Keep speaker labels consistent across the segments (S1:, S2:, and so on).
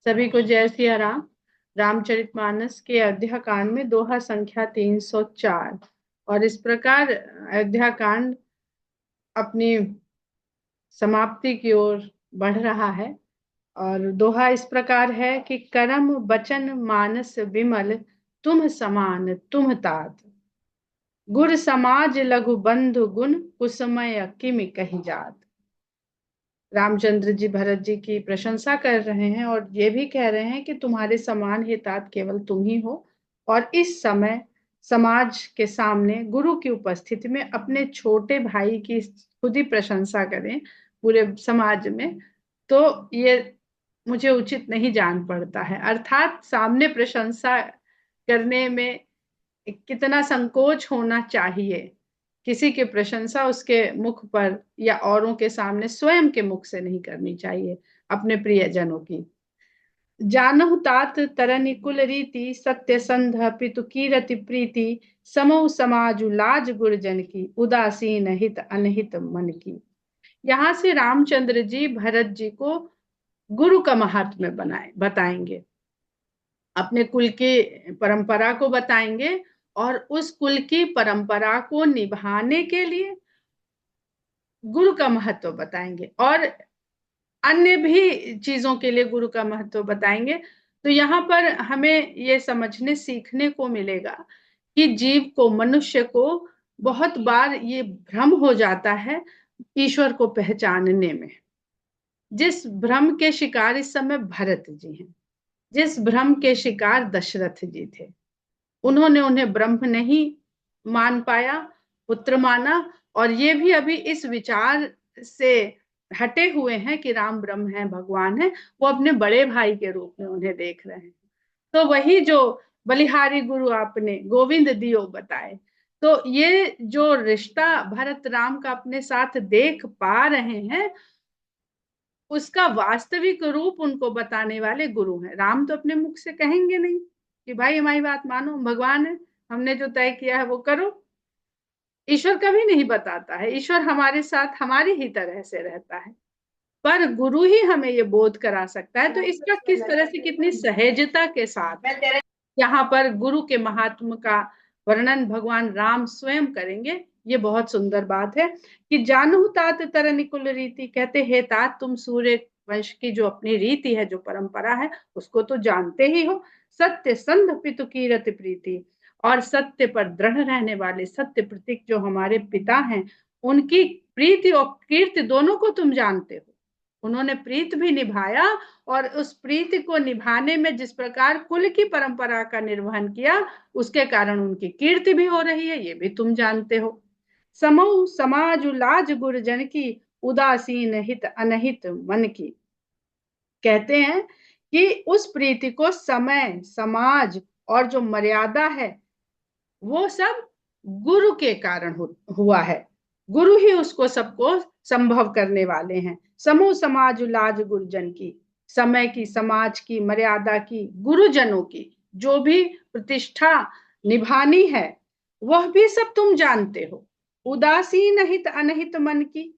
S1: सभी को जय सिया राम। रामचरितमानस के अयोध्या कांड में दोहा संख्या 304। और इस प्रकार अयोध्या कांड अपनी समाप्ति की ओर बढ़ रहा है। और दोहा इस प्रकार है कि करम बचन मानस विमल, तुम समान तुम तात, गुर समाज लघु बंधु गुण, कुसमय किमि कहि जात। रामचंद्र जी भरत जी की प्रशंसा कर रहे हैं और ये भी कह रहे हैं कि तुम्हारे समान हितात केवल तुम ही हो। और इस समय समाज के सामने गुरु की उपस्थिति में अपने छोटे भाई की खुद ही प्रशंसा करें पूरे समाज में, तो ये मुझे उचित नहीं जान पड़ता है। अर्थात सामने प्रशंसा करने में कितना संकोच होना चाहिए। किसी की प्रशंसा उसके मुख पर या औरों के सामने स्वयं के मुख से नहीं करनी चाहिए, अपने प्रियजनों की। जानहु तात तरनि कुल रीति, सत्य संध पितु कीरति प्रीति, समो समाजु लाज गुरजन की, उदासीन हित अनहित मन की। यहाँ से रामचंद्र जी भरत जी को गुरु का महात्म्य बताएंगे, अपने कुल की परंपरा को बताएंगे और उस कुल की परंपरा को निभाने के लिए गुरु का महत्व बताएंगे और अन्य भी चीजों के लिए गुरु का महत्व बताएंगे। तो यहाँ पर हमें ये समझने सीखने को मिलेगा कि जीव को, मनुष्य को बहुत बार ये भ्रम हो जाता है ईश्वर को पहचानने में। जिस भ्रम के शिकार इस समय भरत जी हैं, जिस भ्रम के शिकार दशरथ जी थे, उन्होंने उन्हें ब्रह्म नहीं मान पाया, पुत्र माना। और ये भी अभी इस विचार से हटे हुए हैं कि राम ब्रह्म है, भगवान है। वो अपने बड़े भाई के रूप में उन्हें देख रहे हैं। तो वही जो बलिहारी गुरु आपने गोविंद दियो बताए, तो ये जो रिश्ता भरत राम का अपने साथ देख पा रहे हैं, उसका वास्तविक रूप उनको बताने वाले गुरु हैं। राम तो अपने मुख से कहेंगे नहीं कि भाई हमारी बात मानो, भगवान है, हमने जो तय किया है वो करो। ईश्वर कभी नहीं बताता है, ईश्वर हमारे साथ हमारी ही तरह से रहता है, पर गुरु ही हमें ये बोध करा सकता है। तो इसका किस तरह से, कितनी सहजता के साथ यहाँ पर गुरु के महात्म का वर्णन भगवान राम स्वयं करेंगे, ये बहुत सुंदर बात है। कि जानहु तात तरनि कुल रीति, कहते हे तात, तुम सूर्य वंश की जो अपनी रीति है, जो परंपरा है, उसको तो जानते ही हो। सत्य संध पितु कीरति प्रीति, और सत्य पर दृढ़ रहने वाले सत्य प्रतीक जो हमारे पिता हैं, उनकी प्रीति और कीर्ति दोनों को तुम जानते हो। उन्होंने प्रीत भी निभाया, और उस प्रीति को निभाने में जिस प्रकार कुल की परंपरा का निर्वहन किया, उसके कारण उनकी कीर्ति भी हो रही है, ये भी तुम जानते हो। समो समाज लाज गुरजन की, उदासीन हित अनहित मन की। कहते हैं कि उस प्रीति को समय, समाज और जो मर्यादा है, वो सब गुरु के कारण हुआ है। गुरु ही उसको सबको संभव करने वाले हैं। समूह समाज लाज गुरुजन की, समय की, समाज की, मर्यादा की, गुरुजनों की जो भी प्रतिष्ठा निभानी है, वह भी सब तुम जानते हो। उदासीन हित अनहित मन की।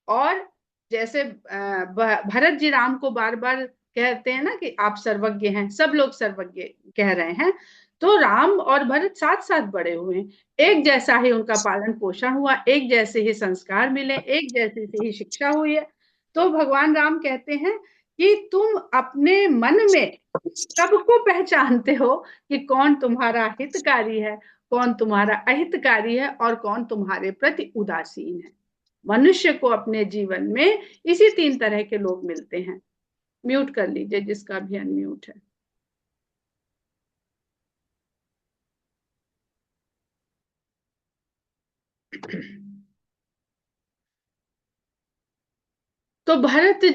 S1: और जैसे भरत जी राम को बार बार कहते हैं ना कि आप सर्वज्ञ हैं, सब लोग सर्वज्ञ कह रहे हैं, तो राम और भरत साथ साथ बड़े हुए, एक जैसा ही उनका पालन पोषण हुआ, एक जैसे ही संस्कार मिले, एक जैसी से ही शिक्षा हुई है। तो भगवान राम कहते हैं कि तुम अपने मन में सबको पहचानते हो कि कौन तुम्हारा हितकारी है, कौन तुम्हारा अहितकारी है, और कौन तुम्हारे प्रति उदासीन है। मनुष्य को अपने जीवन में इसी 3 तरह के लोग मिलते हैं। म्यूट कर लीजिए जिसका भी अनम्यूट है। तो भरत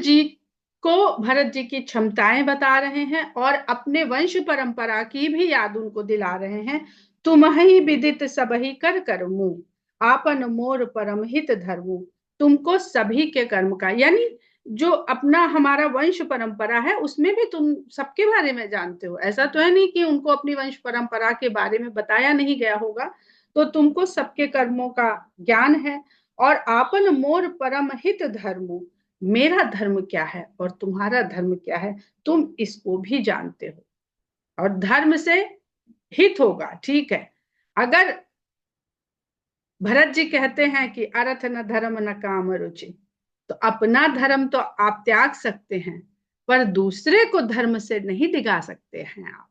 S1: जी की क्षमताएं बता रहे हैं और अपने वंश परंपरा की भी याद उनको दिला रहे हैं। तुम ही विदित सब ही कर कर्मू, आपन मोर परम हित धर्मू। तुमको सभी के कर्म का, यानी जो अपना हमारा वंश परंपरा है, उसमें भी तुम सबके बारे में जानते हो। ऐसा तो है नहीं कि उनको अपनी वंश परंपरा के बारे में बताया नहीं गया होगा। तो तुमको सबके कर्मों का ज्ञान है। और आपन मोर परम हित धर्मू, मेरा धर्म क्या है और तुम्हारा धर्म क्या है, तुम इसको भी जानते हो, और धर्म से हित होगा। ठीक है, अगर भरत जी कहते हैं कि अर्थ न धर्म न काम रुचि, तो अपना धर्म तो आप त्याग सकते हैं, पर दूसरे को धर्म से नहीं दिगा सकते हैं आप।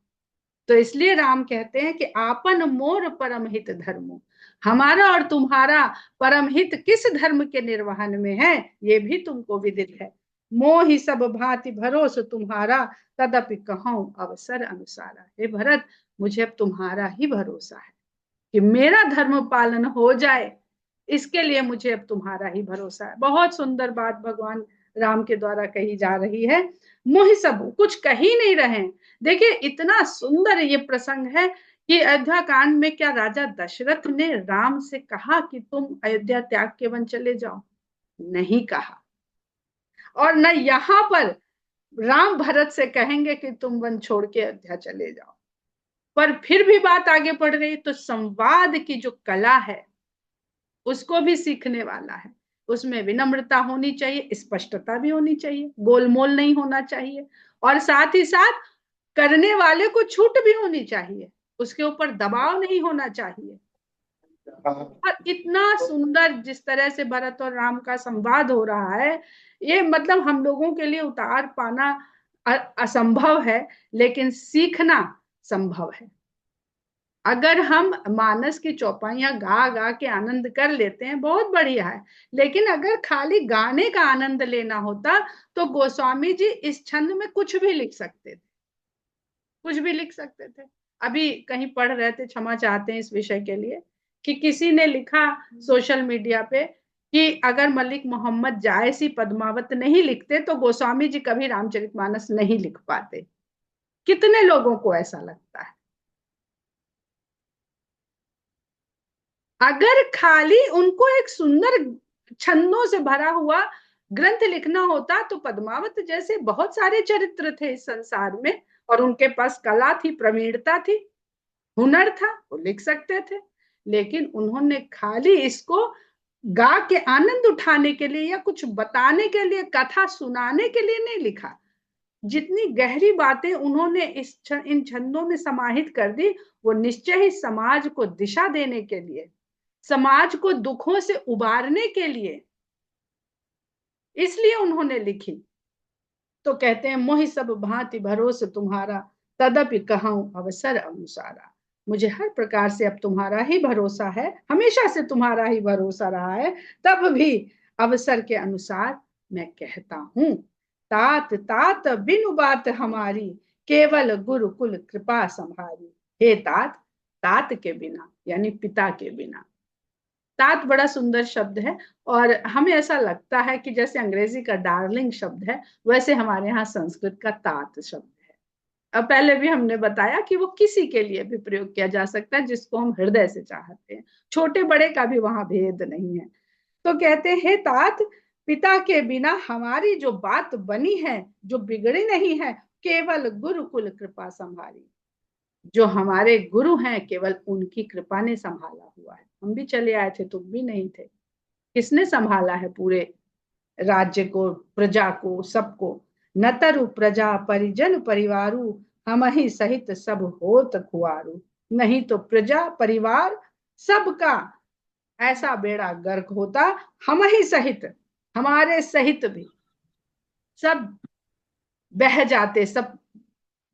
S1: तो इसलिए राम कहते हैं कि आपन मोर परम हित धर्मो, हमारा और तुम्हारा परम हित किस धर्म के निर्वहन में है, ये भी तुमको विदित है। मोह ही सब भांति भरोस तुम्हारा, तदपि कहूं अवसर अनुसारा। हे भरत, मुझे अब तुम्हारा ही भरोसा है कि मेरा धर्म पालन हो जाए, इसके लिए मुझे अब तुम्हारा ही भरोसा है। बहुत सुंदर बात भगवान राम के द्वारा कही जा रही है। मोह सब कुछ कही नहीं रहे। देखिए इतना सुंदर ये प्रसंग है कि अयोध्या कांड में क्या राजा दशरथ ने राम से कहा कि तुम अयोध्या त्याग के वन चले जाओ? नहीं कहा। और न यहाँ पर राम भरत से कहेंगे कि तुम वन छोड़ के अयोध्या चले जाओ। पर फिर भी बात आगे बढ़ रही, तो संवाद की जो कला है उसको भी सीखने वाला है। उसमें विनम्रता होनी चाहिए, स्पष्टता भी होनी चाहिए, गोलमोल नहीं होना चाहिए, और साथ ही साथ करने वाले को छूट भी होनी चाहिए, उसके ऊपर दबाव नहीं होना चाहिए। और इतना सुंदर जिस तरह से भरत और राम का संवाद हो रहा है, ये मतलब हम लोगों के लिए उतार पाना असंभव है, लेकिन सीखना संभव है। अगर हम मानस की चौपाइयां गा गा के आनंद कर लेते हैं, बहुत बढ़िया है, लेकिन अगर खाली गाने का आनंद लेना होता तो गोस्वामी जी इस छंद में कुछ भी लिख सकते थे, कुछ भी लिख सकते थे। अभी कहीं पढ़ रहे थे, क्षमा चाहते हैं इस विषय के लिए, कि किसी ने लिखा सोशल मीडिया पे कि अगर मलिक मोहम्मद जायसी पद्मावत नहीं लिखते तो गोस्वामी जी कभी रामचरितमानस नहीं लिख पाते। कितने लोगों को ऐसा लगता है? अगर खाली उनको एक सुंदर छंदों से भरा हुआ ग्रंथ लिखना होता तो पद्मावत जैसे बहुत सारे चरित्र थे इस संसार में, और उनके पास कला थी, प्रवीणता थी, हुनर था, वो लिख सकते थे। लेकिन उन्होंने खाली इसको गा के आनंद उठाने के लिए या कुछ बताने के लिए, कथा सुनाने के लिए नहीं लिखा। जितनी गहरी बातें उन्होंने इन छंदों में समाहित कर दी, वो निश्चय ही समाज को दिशा देने के लिए, समाज को दुखों से उबारने के लिए, इसलिए उन्होंने लिखी। तो कहते हैं मोहि सब भांति भरोसे तुम्हारा, तदपि कहूं अवसर अनुसारा। मुझे हर प्रकार से अब तुम्हारा ही भरोसा है, हमेशा से तुम्हारा ही भरोसा रहा है, तब भी अवसर के अनुसार मैं कहता हूं। तात तात बिनु बात हमारी, केवल गुरुकुल कृपा संभारी। हे तात, तात के बिना यानी पिता के बिना। तात बड़ा सुंदर शब्द है, और हमें ऐसा लगता है कि जैसे अंग्रेजी का डार्लिंग शब्द है, वैसे हमारे यहाँ संस्कृत का तात शब्द है। अब पहले भी हमने बताया कि वो किसी के लिए भी प्रयोग किया जा सकता है जिसको हम हृदय से चाहते हैं, छोटे बड़े का भी वहां भेद नहीं है। तो कहते हैं तात, पिता के बिना हमारी जो बात बनी है, जो बिगड़ी नहीं है, केवल गुरुकुल कृपा संभारी। जो हमारे गुरु हैं केवल उनकी कृपा ने संभाला हुआ है। हम भी चले आए थे, तुम भी नहीं थे, किसने संभाला है पूरे राज्य को, प्रजा को, सबको? नतरु प्रजा परिजन परिवारु, हम ही सहित सब होत खुआरू। नहीं तो प्रजा परिवार सबका ऐसा बेड़ा गर्क होता, हम ही सहित, हमारे सहित भी सब बह जाते, सब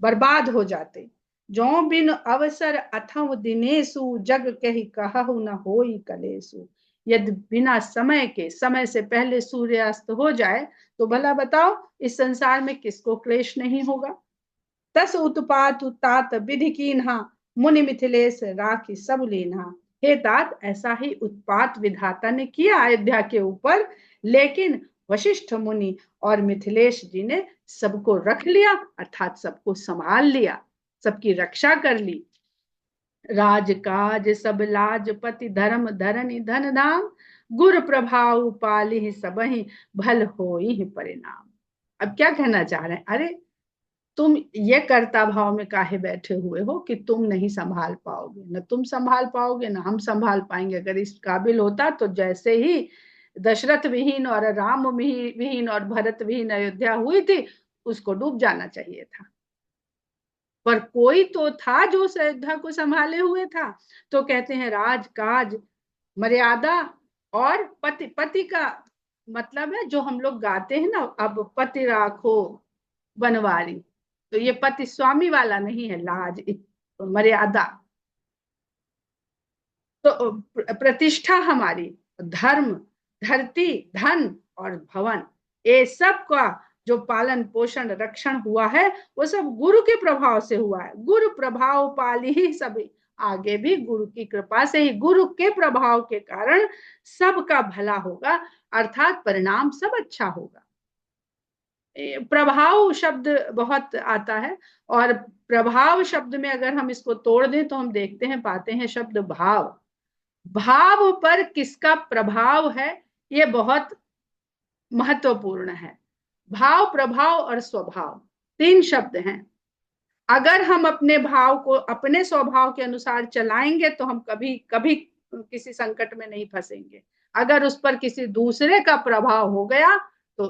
S1: बर्बाद हो जाते। जो बिन अवसर अथव दिनेशु, जग कही कहु न होई कलेसु। यदि बिना समय के, समय से पहले सूर्यास्त हो जाए तो भला बताओ इस संसार में किसको क्लेश नहीं होगा। तस उत्पात तात विधि कीन्हा, मुनि मिथिलेश राखी सब लीन्हा। हे तात, ऐसा ही उत्पात विधाता ने किया अयोध्या के ऊपर, लेकिन वशिष्ठ मुनि और मिथिलेश जी ने सबको रख लिया, अर्थात सबको संभाल लिया, सबकी रक्षा कर ली। राज काज सब लाज पति धर्म धरनी धन धाम, गुर प्रभाव पाली सबही, भल होई परिणाम। अब क्या कहना चाह रहे हैं? अरे तुम ये कर्ता भाव में काहे बैठे हुए हो कि तुम नहीं संभाल पाओगे? न तुम संभाल पाओगे, न हम संभाल पाएंगे। अगर इस काबिल होता तो जैसे ही दशरथ विहीन और राम विहीन और भरत विहीन अयोध्या हुई थी, उसको डूब जाना चाहिए था। पर कोई तो था जो उस अयोध्या को संभाले हुए था। तो कहते हैं राज काज मर्यादा और पति, पति का मतलब है जो हम लोग गाते हैं ना, अब पति राखो बनवारी, तो ये पति स्वामी वाला नहीं है, लाज मर्यादा, तो प्रतिष्ठा हमारी, धर्म, धरती, धन और भवन, ये सब का जो पालन पोषण रक्षण हुआ है वो सब गुरु के प्रभाव से हुआ है। गुरु प्रभाव पाली ही सभी, आगे भी गुरु की कृपा से ही, गुरु के प्रभाव के कारण सबका भला होगा, अर्थात परिणाम सब अच्छा होगा। प्रभाव शब्द बहुत आता है, और प्रभाव शब्द में अगर हम इसको तोड़ दें तो हम देखते हैं, पाते हैं शब्द भाव। भाव पर किसका प्रभाव है ये बहुत महत्वपूर्ण है। भाव, प्रभाव और स्वभाव, तीन शब्द हैं। अगर हम अपने भाव को अपने स्वभाव के अनुसार चलाएंगे तो हम कभी कभी किसी संकट में नहीं फंसेंगे। अगर उस पर किसी दूसरे का प्रभाव हो गया तो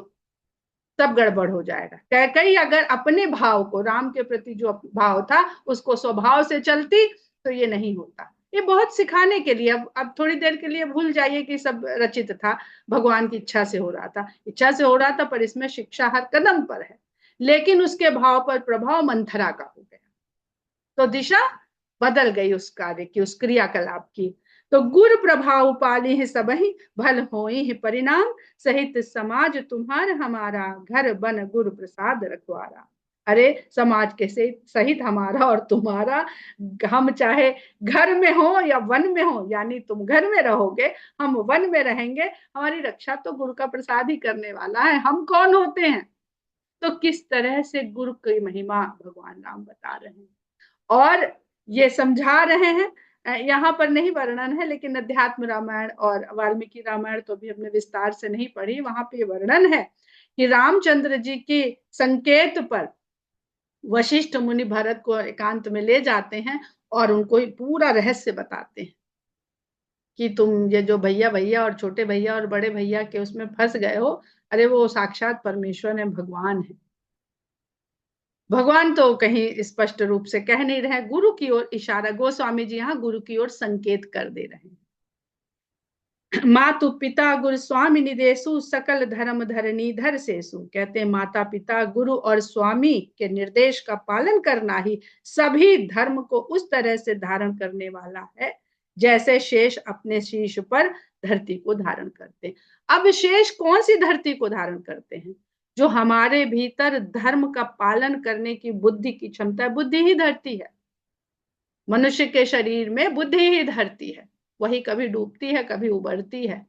S1: सब गड़बड़ हो जाएगा। कैकेयी अगर अपने भाव को, राम के प्रति जो भाव था उसको स्वभाव से चलती तो ये नहीं होता। ये बहुत सिखाने के लिए, अब थोड़ी देर के लिए भूल जाइए कि सब रचित था, भगवान की इच्छा से हो रहा था, इच्छा से हो रहा था, पर इसमें शिक्षा हर कदम पर है। लेकिन उसके भाव पर प्रभाव मंथरा का हो गया तो दिशा बदल गई उस कार्य की, उस क्रियाकलाप की। तो गुर प्रभाव पाली है सबही, भल होई है परिणाम, सहित समाज तुम्हार हमारा, घर बन गुरु प्रसाद रखवारा। अरे समाज के सहित हमारा और तुम्हारा, हम चाहे घर में हो या वन में हो, यानी तुम घर में रहोगे हम वन में रहेंगे, हमारी रक्षा तो गुरु का प्रसाद ही करने वाला है। हम कौन होते हैं? तो किस तरह से गुरु की महिमा भगवान राम बता रहे हैं और ये समझा रहे हैं। यहाँ पर नहीं वर्णन है, लेकिन अध्यात्म रामायण और वाल्मीकि रामायण तो भी हमने विस्तार से नहीं पढ़ी, वहां पे वर्णन है कि रामचंद्र जी के संकेत पर वशिष्ठ मुनि भरत को एकांत में ले जाते हैं और उनको पूरा रहस्य बताते हैं कि तुम ये जो भैया भैया और छोटे भैया और बड़े भैया के उसमें फंस गए हो, अरे वो साक्षात परमेश्वर है, भगवान है। भगवान तो कहीं स्पष्ट रूप से कह नहीं रहे, गुरु की ओर इशारा, गोस्वामी जी यहाँ गुरु की ओर संकेत कर दे रहे हैं। मातु पिता गुरु स्वामी निदेशु, सकल धर्म धरनी धर सेसु। कहते हैं माता पिता गुरु और स्वामी के निर्देश का पालन करना ही सभी धर्म को उस तरह से धारण करने वाला है जैसे शेष अपने शीश पर धरती को धारण करते हैं। अब शेष कौन सी धरती को धारण करते हैं? जो हमारे भीतर धर्म का पालन करने की बुद्धि की क्षमता है। बुद्धि ही धरती है, मनुष्य के शरीर में बुद्धि ही धरती है, वही कभी डूबती है कभी उबरती है।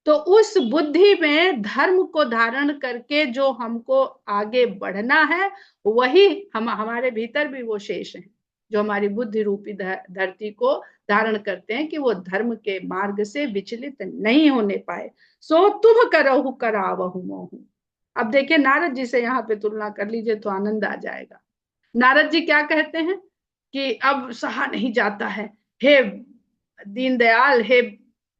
S1: तो उस बुद्धि में धर्म को धारण करके जो हमको आगे बढ़ना है, वही हमारे भीतर भी वो शेष है जो हमारी बुद्धि रूपी धरती को धारण करते हैं कि वो धर्म के मार्ग से विचलित नहीं होने पाए। सो तुम करहु करावहु मोहु। अब देखिए नारद जी से यहाँ पे तुलना कर लीजिए तो आनंद आ जाएगा। नारद जी क्या कहते हैं कि अब सहा नहीं जाता है, हे दीनदयाल, हे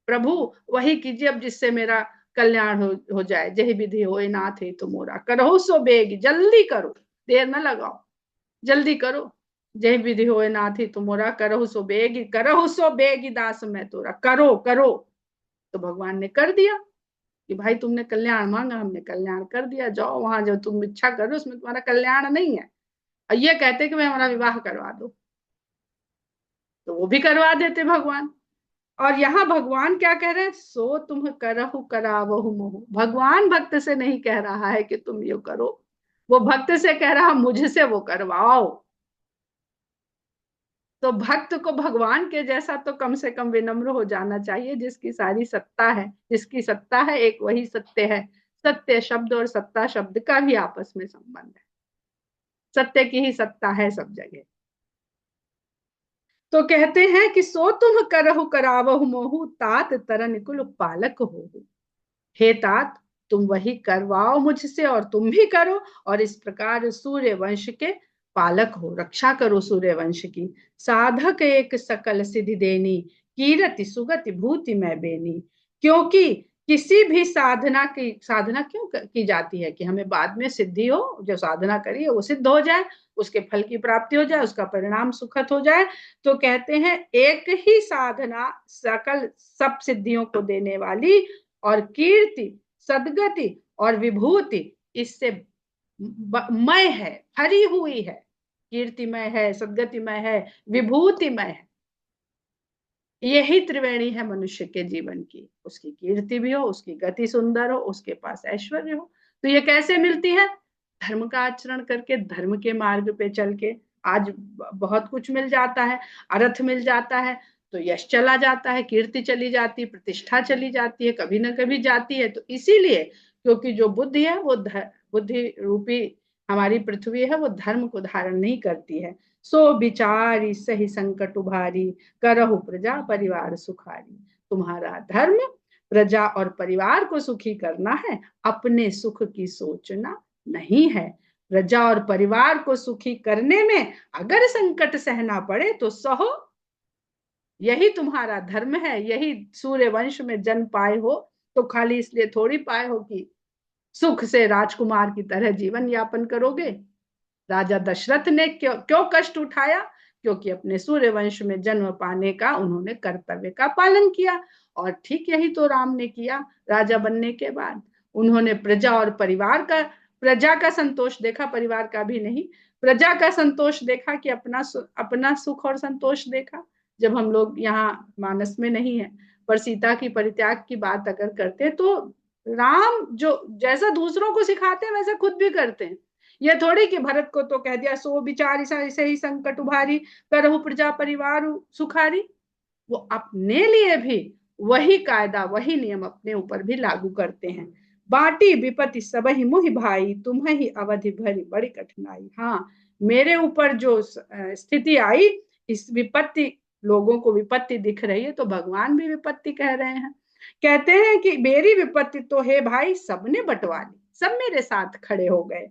S1: प्रभु वही कीजिए अब जिससे मेरा कल्याण हो जाए। जय विधि होए नाथ है तो मोरा, करो सो बेग, जल्दी करो, देर न लगाओ, जल्दी करो। जय विधि होए नाथ ही तुमोरा, करहु सो बेग, करहु सो बेग दास मैं तोरा, करो करो। तो भगवान ने कर दिया कि भाई तुमने कल्याण मांगा, हमने कल्याण कर दिया, जाओ वहां जो तुम इच्छा करो उसमें तुम्हारा कल्याण नहीं है। और ये कहते कि मैं हमारा विवाह करवा दो, तो वो भी करवा देते भगवान। और यहाँ भगवान क्या कह रहे हैं? सो तुम करहु करावहु मोहु। भगवान भक्त से नहीं कह रहा है कि तुम ये करो, वो भक्त से कह रहा मुझसे वो करवाओ। तो भक्त को भगवान के जैसा तो कम से कम विनम्र हो जाना चाहिए, जिसकी सारी सत्ता है, जिसकी सत्ता है एक वही सत्य है। सत्य शब्द और सत्ता शब्द का भी आपस में संबंध है, सत्य की ही सत्ता है सब जगह। तो कहते हैं कि सो तुम करहु करावहु मोहु, तात तरन कुल पालक हो। हे तात तुम वही करवाओ मुझसे और तुम भी करो, और इस प्रकार सूर्य वंश के पालक हो, रक्षा करो सूर्य वंश की। साधक एक सकल सिद्धि देनी, कीरति सुगति भूति मैं बेनी। क्योंकि किसी भी साधना क्यों की जाती है? कि हमें बाद में सिद्धि हो, जो साधना करी है वो सिद्ध हो जाए, उसके फल की प्राप्ति हो जाए, उसका परिणाम सुखद हो जाए। तो कहते हैं एक ही साधना सकल सब सिद्धियों को देने वाली, और कीर्ति, सदगति और विभूति इससे मय है, भरी हुई है। कीर्तिमय है, सदगतिमय है, विभूतिमय है। यही त्रिवेणी है मनुष्य के जीवन की। उसकी कीर्ति भी हो, उसकी गति सुंदर हो, उसके पास ऐश्वर्य हो। तो ये कैसे मिलती है? धर्म का आचरण करके, धर्म के मार्ग पे चल के। आज बहुत कुछ मिल जाता है, अर्थ मिल जाता है, तो यश चला जाता है, कीर्ति चली जाती है, प्रतिष्ठा चली जाती है, कभी ना कभी जाती है। तो इसीलिए, क्योंकि जो बुद्धि है वो बुद्धि रूपी हमारी पृथ्वी है, वो धर्म को धारण नहीं करती है। सो विचारी सही संकट उभारी, करहु प्रजा परिवार सुखारी। तुम्हारा धर्म प्रजा और परिवार को सुखी करना है, अपने सुख की सोचना नहीं है। प्रजा और परिवार को सुखी करने में अगर संकट सहना पड़े तो सहो, यही तुम्हारा धर्म है। यही सूर्य वंश में जन्म पाए हो तो खाली इसलिए थोड़ी पाए हो कि सुख से राजकुमार की तरह जीवन यापन करोगे। राजा दशरथ ने क्यों क्यों कष्ट उठाया? क्योंकि अपने सूर्यवंश में जन्म पाने का उन्होंने कर्तव्य का पालन किया। और ठीक यही तो राम ने किया। राजा बनने के बाद उन्होंने प्रजा और परिवार का, प्रजा का संतोष देखा, परिवार का भी नहीं, प्रजा का संतोष देखा, कि अपना सुख और संतोष देखा। जब हम लोग यहाँ मानस में नहीं है, पर सीता की परित्याग की बात अगर करते तो राम जो जैसा दूसरों को सिखाते हैं वैसा खुद भी करते हैं। ये थोड़ी कि भरत को तो कह दिया सो विचार ऐसे ही संकट उभारी, करहु प्रजा परिवार सुखारी। वो अपने लिए भी वही कायदा, वही नियम अपने ऊपर भी लागू करते हैं। बाटी विपत्ति सब ही मुहि भाई, तुम ही अवधि भरी बड़ी कठिनाई। हाँ, मेरे ऊपर जो स्थिति आई, इस विपत्ति, लोगों को विपत्ति दिख रही है तो भगवान भी विपत्ति कह रहे हैं। कहते हैं कि मेरी विपत्ति तो है भाई सबने बंटवा ली, सब मेरे साथ खड़े हो गए,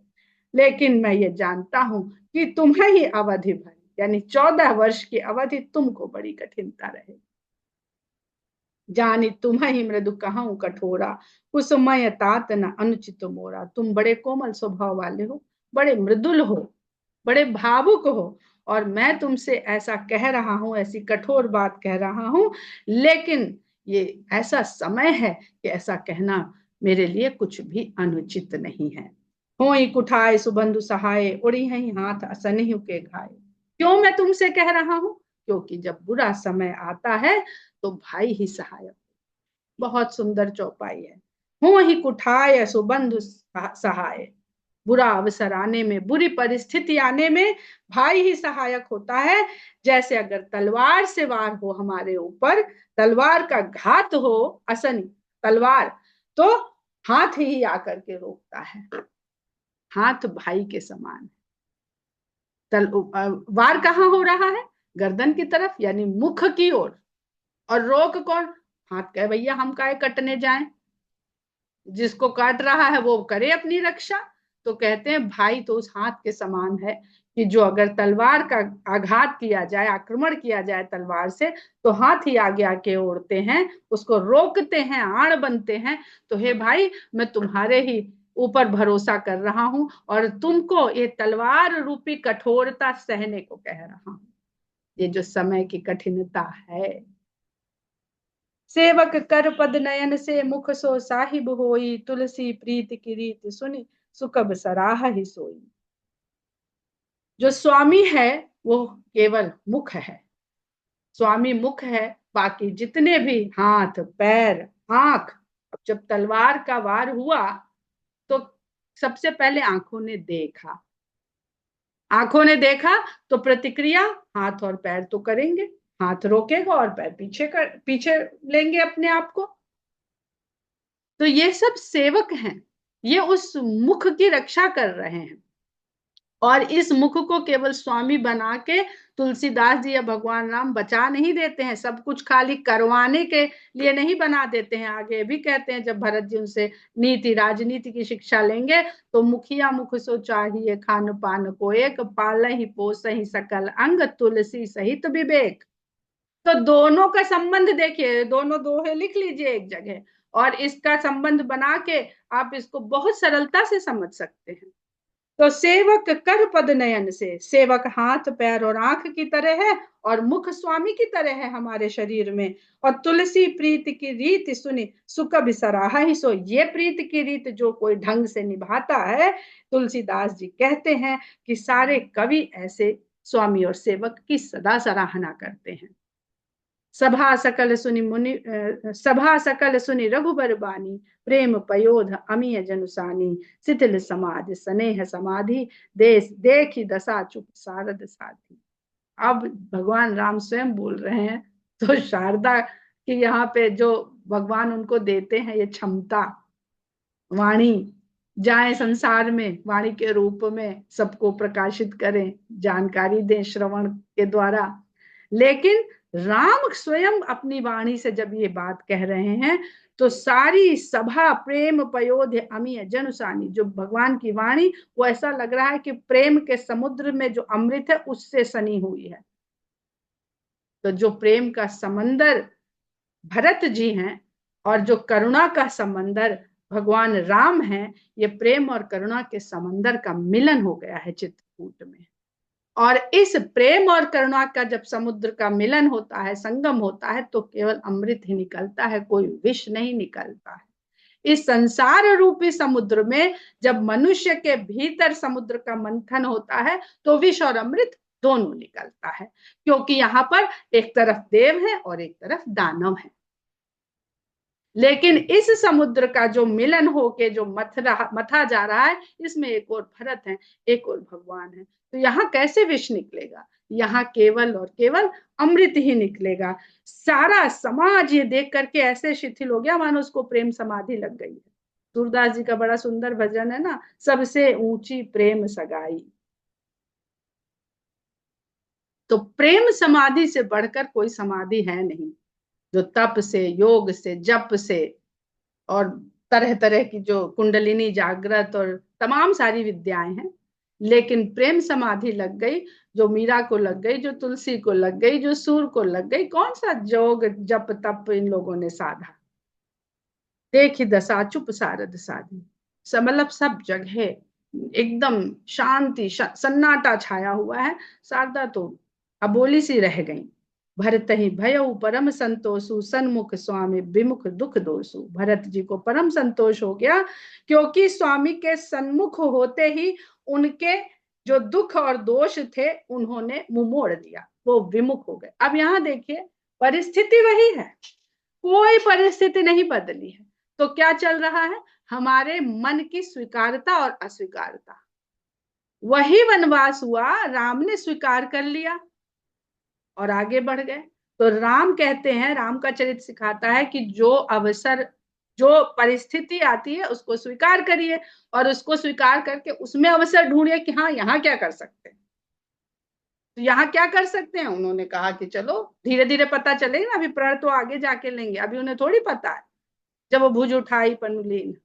S1: लेकिन मैं ये जानता हूं कि तुम्हें ही अवधि भरी, यानी 14 वर्ष की अवधि तुमको बड़ी कठिनता रहे। जानी तुम्हें ही मृदु कहूं कठोरा, कुसुमय तात न अनुचित मोरा। तुम बड़े कोमल स्वभाव वाले हो, बड़े मृदुल हो, बड़े भावुक हो, और मैं तुमसे ऐसा कह रहा हूं, ऐसी कठोर बात कह रहा हूं, लेकिन ये ऐसा समय है कि ऐसा कहना मेरे लिए कुछ भी अनुचित नहीं है। होई कुठाए सुबंधु सहाय, उड़ी है हाथ असनहि के घाय। क्यों मैं तुमसे कह रहा हूं? क्योंकि जब बुरा समय आता है तो भाई ही सहायक। बहुत सुंदर चौपाई है। हो ही कुठाय सुबंधु सहाय, बुरा अवसर आने में, बुरी परिस्थिति आने में भाई ही सहायक होता है। जैसे अगर तलवार से वार हो हमारे ऊपर, तलवार का घात हो, असन तलवार, तो हाथ ही आकर के रोकता है। हाथ भाई के समान है। वार कहाँ हो रहा है? गर्दन की तरफ, यानी मुख की ओर। और रोक कौन? हाथ कहे भैया हम काहे कटने जाएं, जिसको काट रहा है वो करे अपनी रक्षा। तो कहते हैं भाई तो उस हाथ के समान है कि जो अगर तलवार का आघात किया जाए, आक्रमण किया जाए तलवार से, तो हाथ ही आगे आके ओढ़ते हैं, उसको रोकते हैं, आड़ बनते हैं। तो हे भाई, मैं तुम्हारे ही ऊपर भरोसा कर रहा हूं और तुमको ये तलवार रूपी कठोरता सहने को कह रहा हूं। ये जो समय की कठिनता है, सेवक कर पद नयन से मुख सो साहिब होई, तुलसी प्रीत की रीत सुनी सुकब सराह ही सोई। जो स्वामी है वो केवल मुख है, स्वामी मुख है, बाकी जितने भी हाथ पैर आंख। जब तलवार का वार हुआ तो सबसे पहले आंखों ने देखा, आंखों ने देखा तो प्रतिक्रिया हाथ और पैर तो करेंगे, हाथ रोकेगा और पैर पीछे लेंगे अपने आप को। तो ये सब सेवक हैं, ये उस मुख की रक्षा कर रहे हैं। और इस मुख को केवल स्वामी बना के तुलसीदास जी या भगवान राम बचा नहीं देते हैं, सब कुछ खाली करवाने के लिए नहीं बना देते हैं। आगे भी कहते हैं, जब भरत जी उनसे नीति राजनीति की शिक्षा लेंगे तो मुखिया मुख सो चाहिए खान पान को एक, पाल ही पोस ही सकल अंग तुलसी सहित विवेक। तो दोनों का संबंध देखिए, दोनों दोहे लिख लीजिए एक जगह। और इसका संबंध बना के आप इसको बहुत सरलता से समझ सकते हैं। तो सेवक कर पद नयन से, सेवक हाथ पैर और आंख की तरह है और मुख स्वामी की तरह है हमारे शरीर में। और तुलसी प्रीत की रीत सुनी सुख बिसराहा ही सो, ये प्रीत की रीत जो कोई ढंग से निभाता है, तुलसीदास जी कहते हैं कि सारे कवि ऐसे स्वामी और सेवक की सदा सराहना करते हैं। सभा सकल सुनि मुनि सभा सकल सुनि रघुबर बानी, प्रेम पयोध अमीय जनुसानी, शिथिल समाज स्नेह समाधि, देश देखी दशा चुप शारद साधी। अब भगवान राम स्वयं बोल रहे हैं, तो शारदा की यहाँ पे जो भगवान उनको देते हैं ये क्षमता, वाणी जाए संसार में, वाणी के रूप में सबको प्रकाशित करें, जानकारी दें श्रवण के द्वारा। लेकिन राम स्वयं अपनी वाणी से जब ये बात कह रहे हैं तो सारी सभा प्रेम पयोध अमीय जनुसानी, जो भगवान की वाणी वो ऐसा लग रहा है कि प्रेम के समुद्र में जो अमृत है उससे सनी हुई है। तो जो प्रेम का समंदर भरत जी हैं और जो करुणा का समंदर भगवान राम हैं, ये प्रेम और करुणा के समंदर का मिलन हो गया है चित्रकूट में। और इस प्रेम और करुणा का जब समुद्र का मिलन होता है, संगम होता है, तो केवल अमृत ही निकलता है, कोई विष नहीं निकलता है। इस संसार रूपी समुद्र में जब मनुष्य के भीतर समुद्र का मंथन होता है तो विष और अमृत दोनों निकलता है, क्योंकि यहाँ पर एक तरफ देव है और एक तरफ दानव है। लेकिन इस समुद्र का जो मिलन होके जो मथा जा रहा है, इसमें एक और भरत है, एक और भगवान है, तो यहाँ कैसे विष निकलेगा? यहाँ केवल और केवल अमृत ही निकलेगा। सारा समाज ये देख करके ऐसे शिथिल हो गया मानो उसको प्रेम समाधि लग गई है। सूरदास जी का बड़ा सुंदर भजन है ना, सबसे ऊंची प्रेम सगाई। तो प्रेम समाधि से बढ़कर कोई समाधि है नहीं, जो तप से, योग से, जप से और तरह तरह की जो कुंडलिनी जागृत और तमाम सारी विद्याएं हैं, लेकिन प्रेम समाधि लग गई, जो मीरा को लग गई, जो तुलसी को लग गई, जो सूर को लग गई। कौन सा योग जप तप इन लोगों ने साधा? देखी दशा चुप शारद साधी। मतलब सब जगह एकदम शांति सन्नाटा छाया हुआ है। शारदा तो अबोली सी रह गई। भरत ही भयउ परम संतोषु, सन्मुख स्वामी विमुख दुख दोषु। भरत जी को परम संतोष हो गया, क्योंकि स्वामी के सन्मुख होते ही उनके जो दुख और दोष थे उन्होंने मुंह मोड़ दिया, वो विमुख हो गए। अब यहाँ देखिए, परिस्थिति वही है, कोई परिस्थिति नहीं बदली है। तो क्या चल रहा है? हमारे मन की स्वीकारता और अस्वीकारता। वही वनवास हुआ, राम ने स्वीकार कर लिया और आगे बढ़ गए। तो राम कहते हैं, राम का चरित्र सिखाता है कि जो अवसर, जो परिस्थिति आती है उसको स्वीकार करिए और उसको स्वीकार करके उसमें अवसर ढूंढिए कि हाँ यहाँ क्या कर सकते हैं। तो यहाँ क्या कर सकते हैं? उन्होंने कहा कि चलो धीरे धीरे पता चलेगा, अभी प्रण तो आगे जाके लेंगे, अभी उन्हें थोड़ी पता है। जब वो भुज उठाई पनुलीन,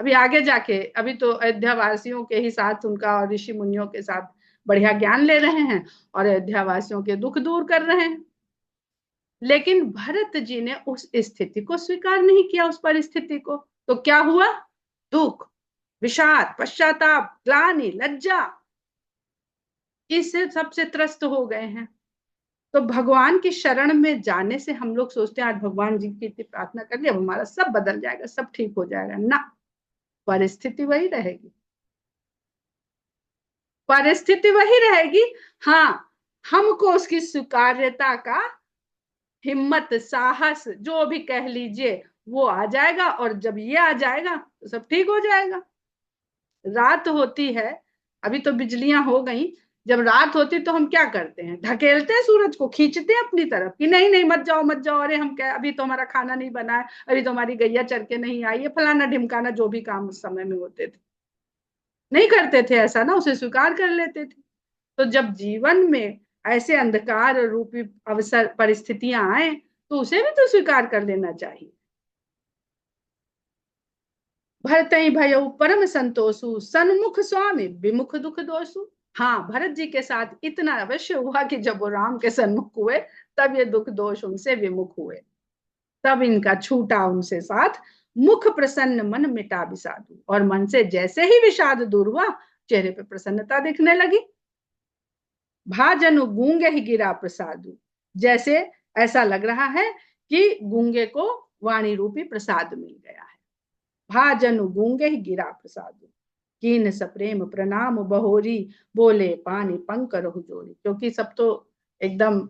S1: अभी आगे जाके, अभी तो अयोध्या वासियों के ही साथ उनका और ऋषि मुनियों के साथ बढ़िया ज्ञान ले रहे हैं और अयोध्या वासियों के दुख दूर कर रहे हैं। लेकिन भरत जी ने उस स्थिति को स्वीकार नहीं किया, उस परिस्थिति को। तो क्या हुआ? दुख, विषाद, पश्चाताप, ग्लानि, लज्जा, इससे सबसे त्रस्त हो गए हैं। तो भगवान की शरण में जाने से हम लोग सोचते हैं आज भगवान जी की प्रार्थना कर लिया, अब हमारा सब बदल जाएगा, सब ठीक हो जाएगा। ना, परिस्थिति वही रहेगी, परिस्थिति वही रहेगी। हाँ, हमको उसकी स्वीकार्यता का हिम्मत, साहस, जो भी कह लीजिए, वो आ जाएगा। और जब ये आ जाएगा तो सब ठीक हो जाएगा। रात होती है, अभी तो बिजलियां हो गई, जब रात होती तो हम क्या करते हैं? ढकेलते हैं सूरज को, खींचते हैं अपनी तरफ कि नहीं नहीं मत जाओ मत जाओ, अरे हम क्या, अभी तो हमारा खाना नहीं बना है, अभी तो हमारी गैया चर के नहीं आई है, फलाना ढिमकाना, जो भी काम उस समय में होते थे। नहीं करते थे ऐसा ना, उसे स्वीकार कर लेते थे। तो जब जीवन में ऐसे अंधकार रूपी अवसर परिस्थितियां आए तो उसे भी तो स्वीकार कर लेना चाहिए। भरत ही भयउ परम संतोषु, सन्मुख स्वामी विमुख दुख दोषु। हाँ, भरत जी के साथ इतना अवश्य हुआ कि जब वो राम के सन्मुख हुए तब ये दुख दोष उनसे विमुख हुए। तब इनका छूटा उनसे साथ, मुख प्रसन्न मन मिटा विषादु। और मन से जैसे ही विषाद दूर हुआ, चेहरे पे प्रसन्नता दिखने लगी। भाजनु गूंगे ही गिरा प्रसादु, जैसे ऐसा लग रहा है कि गूंगे को वाणी रूपी प्रसाद मिल गया है। भाजनु गूंगे ही गिरा प्रसादु, कीन सप्रेम प्रणाम बहोरी, बोले पानी पंकर जोड़ी। क्योंकि सब तो एकदम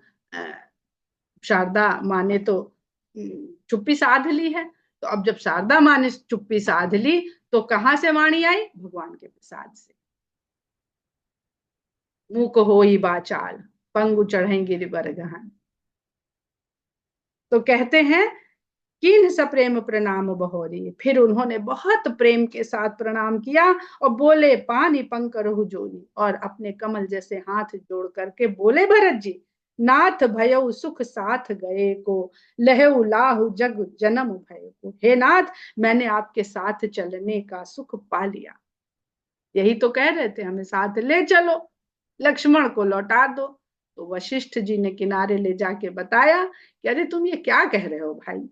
S1: शारदा माँ ने तो चुप्पी साध ली है। तो अब जब शारदा माँ ने चुप्पी साध ली, तो कहां से वाणी आई? भगवान के प्रसाद से। मूक होई बाचाल, पंगु चढ़े गिरिवर गहन। तो कहते हैं किन सप्रेम प्रणाम बहोरी, फिर उन्होंने बहुत प्रेम के साथ प्रणाम किया और बोले पानी पंकर जोरी, और अपने कमल जैसे हाथ जोड़ करके बोले भरत जी, नाथ भयउ सुख साथ गए को, लहु लाहु जग जन्म भय को। हे नाथ, मैंने आपके साथ चलने का सुख पा लिया। यही तो कह रहे थे, हमें साथ ले चलो, लक्ष्मण को लौटा दो। तो वशिष्ठ जी ने किनारे ले जाके बताया कि अरे तुम ये क्या कह रहे हो भाई,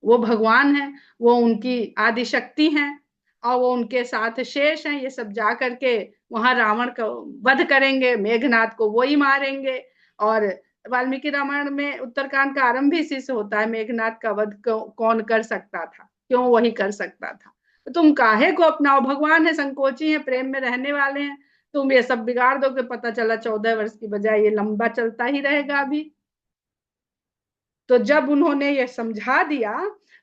S1: वो भगवान है, वो उनकी आदि शक्ति हैं, और वो उनके साथ शेष हैं, ये सब जा करके वहां रावण का वध करेंगे, मेघनाथ को वो ही मारेंगे। और वाल्मीकि रामायण में उत्तरकांड का आरंभ ही इसी से होता है, मेघनाथ का वध कौन कर सकता था, क्यों वही कर सकता था। तो तुम काहे को अपनाओ, भगवान है, संकोची है, प्रेम में रहने वाले हैं, तुम ये सब बिगाड़ दोगे, पता चला 14 वर्ष की बजाय ये लंबा चलता ही रहेगा अभी। तो जब उन्होंने ये समझा दिया,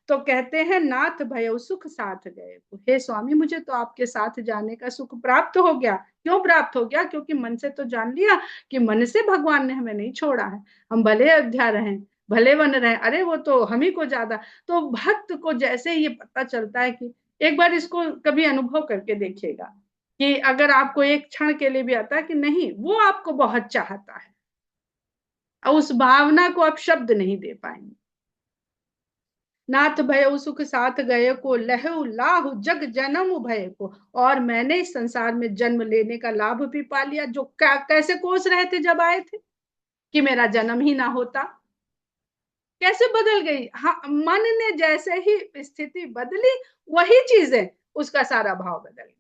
S1: तो कहते हैं नाथ भय सुख साथ गए, हे स्वामी मुझे तो आपके साथ जाने का सुख प्राप्त हो गया। क्यों प्राप्त हो गया? क्योंकि मन से तो जान लिया कि मन से भगवान ने हमें नहीं छोड़ा है, हम भले अयोध्या रहें, भले वन रहे, अरे वो तो हम ही को ज्यादा। तो भक्त को जैसे ये पता चलता है कि, एक बार इसको कभी अनुभव करके देखिएगा कि अगर आपको एक क्षण के लिए भी आता है कि नहीं, वो आपको बहुत चाहता है, और उस भावना को आप शब्द नहीं दे पाएंगे। नाथ भय सुख साथ गए को, लहु लाहु जग जन्म भय को। और मैंने इस संसार में जन्म लेने का लाभ भी पा लिया, जो कैसे कोस रहे थे जब आए थे कि मेरा जन्म ही ना होता। कैसे बदल गई, हाँ, मन ने जैसे ही स्थिति बदली, वही चीजें, उसका सारा भाव बदल गया।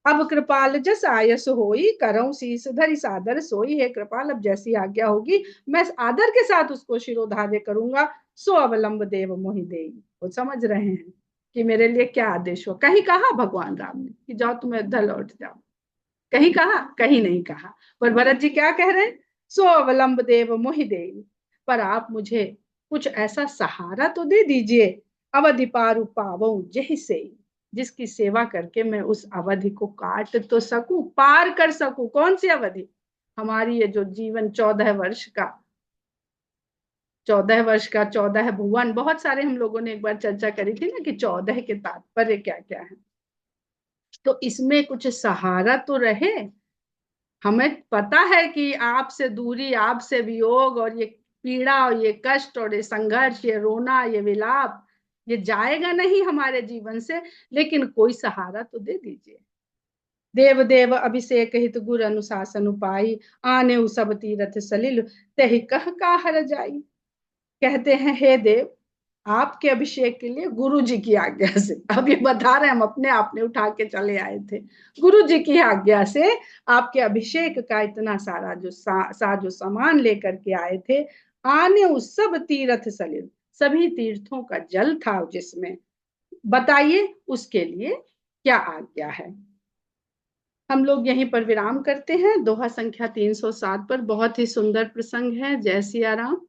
S1: अब कृपाल जस आयस होई, करऊं शीस धरि सादर सोई। है कृपाल, अब जैसी आज्ञा होगी मैं आदर के साथ उसको शिरोधार्य करूंगा। सो अवलंब देव मोहि देई। वो समझ रहे हैं कि मेरे लिए क्या आदेश हो। कहीं कहा भगवान राम ने कि जाओ तुम अयोध्या लौट जाओ? कहीं कहा? कहीं नहीं कहा। पर भरत जी क्या कह रहे हैं? सो अवलंब देव मोहि देई, पर आप मुझे कुछ ऐसा सहारा तो दे दीजिए, अवधि पारु पावो जही से, जिसकी सेवा करके मैं उस अवधि को काट तो सकूं, पार कर सकूं। कौन सी अवधि? हमारी ये जो जीवन 14 वर्ष का, 14 वर्ष का 14 भुवन, बहुत सारे हम लोगों ने एक बार चर्चा करी थी ना कि 14 के तात्पर्य क्या क्या है। तो इसमें कुछ सहारा तो रहे। हमें पता है कि आपसे दूरी, आपसे वियोग, और ये पीड़ा और ये कष्ट और ये संघर्ष, ये रोना, ये विलाप, ये जाएगा नहीं हमारे जीवन से, लेकिन कोई सहारा तो दे दीजिए। देव देव अभिषेक हित गुर अनुशासन उपाई, आने सब तीरथ सलिल, तहि कह का हर जाई। कहते हैं हे देव, आपके अभिषेक के लिए गुरु जी की आज्ञा से, अब ये बता रहे हैं, हम अपने आप ने उठा के चले आए थे, गुरु जी की आज्ञा से आपके अभिषेक का इतना सारा जो साजो सामान लेकर के आए थे। आने उस सब तीर्थ सलिल, सभी तीर्थों का जल था जिसमें, बताइए उसके लिए क्या आज्ञा है। हम लोग यहीं पर विराम करते हैं। दोहा संख्या 307 पर बहुत ही सुंदर प्रसंग है। जय सिया राम।